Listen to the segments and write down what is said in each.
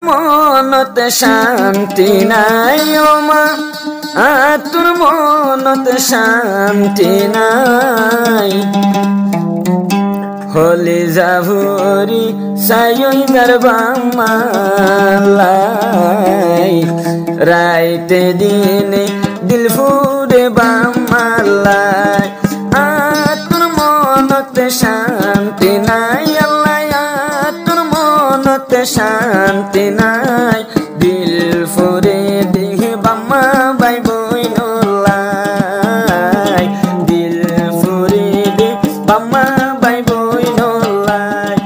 মনত শান্তি নাই ও মা তোর মনত শান্তি নাই হলে যাভরি সায়ই গরবামালাই রাইতে দিনে দিল ফুরে বামালাই তোর মনত শান্তি নাই আল্লাহ তোর মনত শান্তি নাই দিল ফুরে দেহ বাম্মা বাই বইনলাই দিল ফুরে দে বাম্মা বাই বইনলাই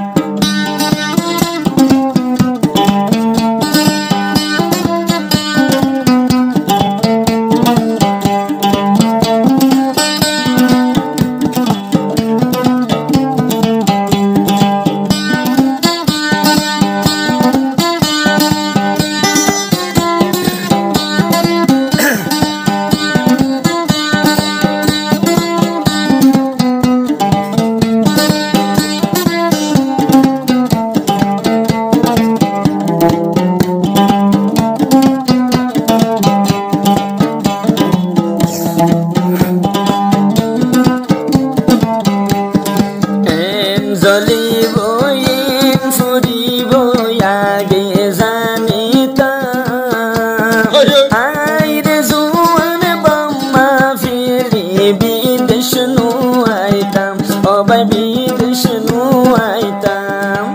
জ্বলিব ইন ফুরিব আগে জানিতাম আইরে জোয়ান বাম্মা ফিরি বিদেশ নুয়াইতাম অবাই বিদেশ নুয়াইতাম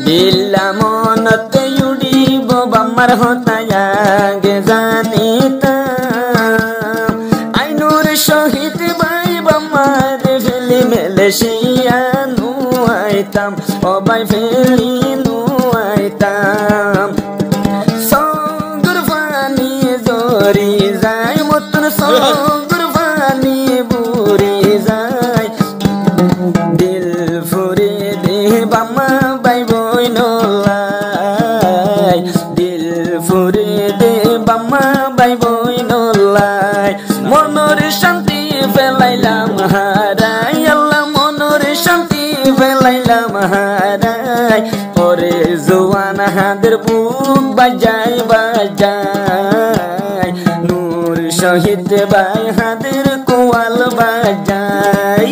দিল্লা মনতে উড়িব বাম্মার হতায়াগে জানিতাম আইনুর শহীদ বাই বাম্মার ফেলি মেলেশিয়া নুয়াইতাম অবাই ফেলি নুয়াইতাম সঙ্গুর পানি জরি যায় মতন সঙ্গুর পানি বুড়ি যায় দিল ফুরে দে বাম্মা বাই বইনলাই দিল ফুরে দে বাম্মা বাই বইনলাই মনের শান্তি ফেলাইলাম হারাই আল্লাহ মনের শান্তি ফেলাইলাম হারাই ওরে জোয়ান হাদের বুক বাজাই বাজাই নূর শহীদ বাই হাদের কোয়াল বাজাই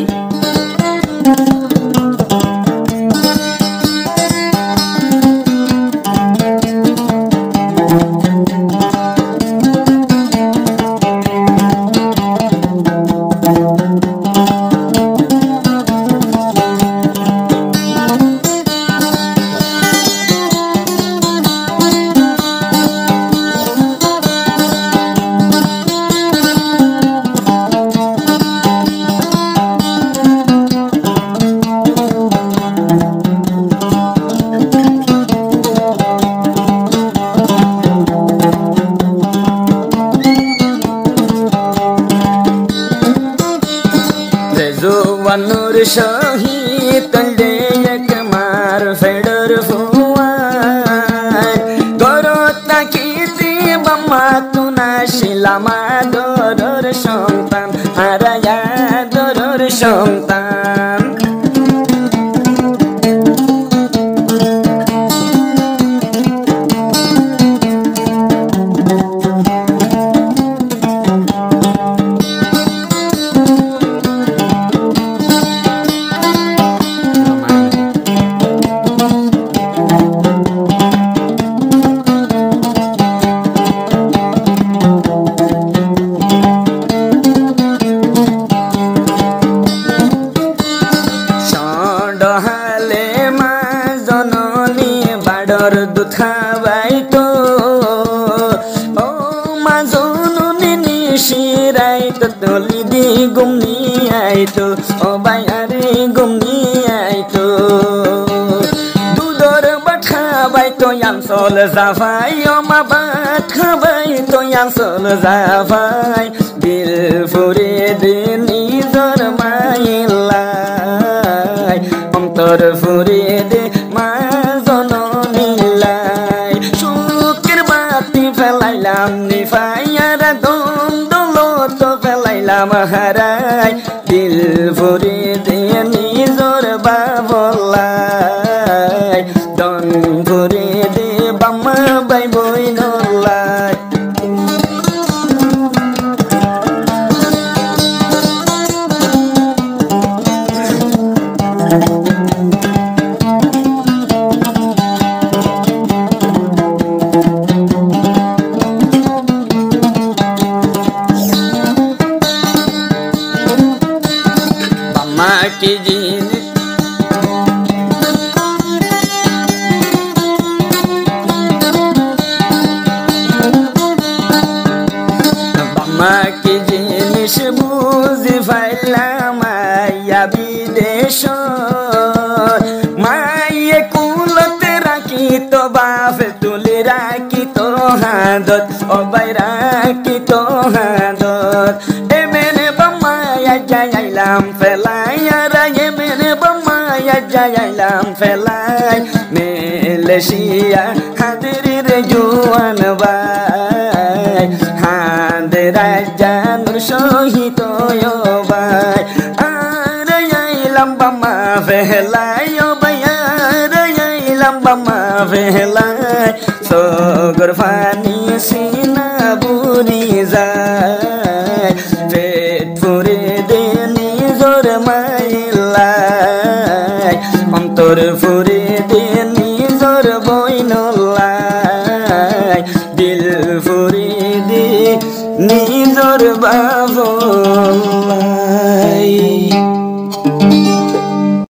জোয়ানুর শহীদ এক মার ফেডর ফুয়ার গরত নাকিতে বাম্মা তুনা শিলামা দরর সন্তান হারায়া দরর সন্তান দুখাবাইতো ও মা জননী নিশিরাইতো তলি দি গুমনি আইতো ও বাইরে গুমনি আইতো দুধর বাঠাবাইতো ইয়ানসল জাফাই ও মা বাঠাবাইতো ইয়ানসল জাফাই দিল ফুরে দে নিজর মাইলাই অন্তর ফুরে দে মা জননী ফেলাইলাম নিফাইয়ারা দম দৌলত ফেলাইলাম হারাই দিল ভরে দিয়ে নিজর বাবলাই দন ভরে দে বাম্মা বাই বই নলাই की जीन बम्मा की जिनिस बुझी फाइलाम आया विदेश माये कुलते राखी तो बाप तुले राखी तो हादत अबाई राखी तो हादत एमेने बम्मा या जाइलाम फेलायारा एमेने बम्मा या जाइलाम फेलाय मेलेशिया हादिरी रे जुआन बाय हादिरा जानur शहीद यो बाय आरे आइलाम बम्मा फेलाय यो बाय आरे आइलाम बम्मा फेलाय सगर फानी सिना बुरी जाय पेट फुरे दे নিজর মাইলাই অন্তর ফুরে দে